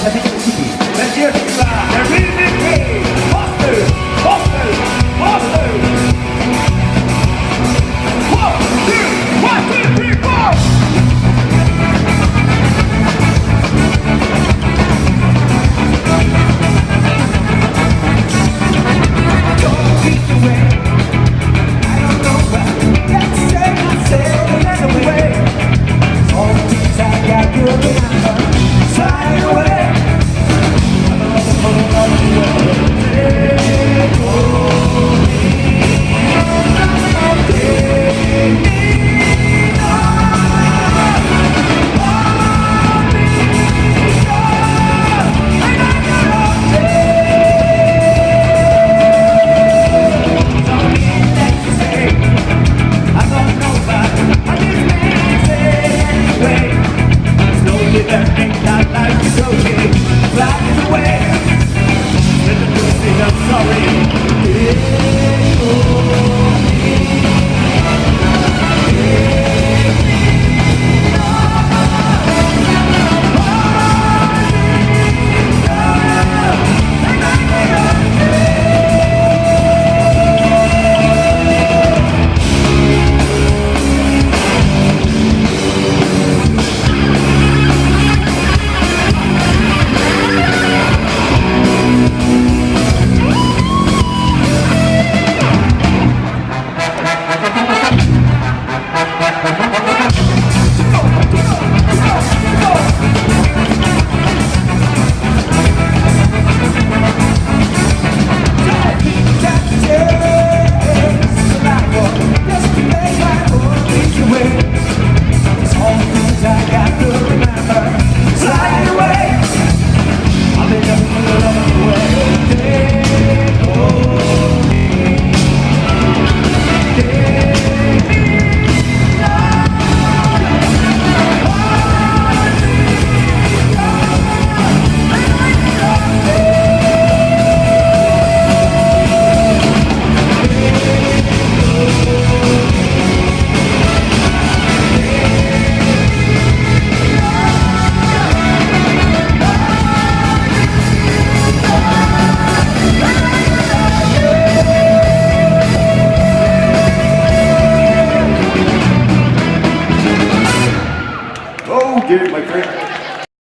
Mexico City. Let's hear it loud. The Remix King. Foster, Foster, Foster. 1, 2, 3, 4. Don't keep away. I don't know why. Let's say another way. All the things I got good remember. Fly away. I'm not the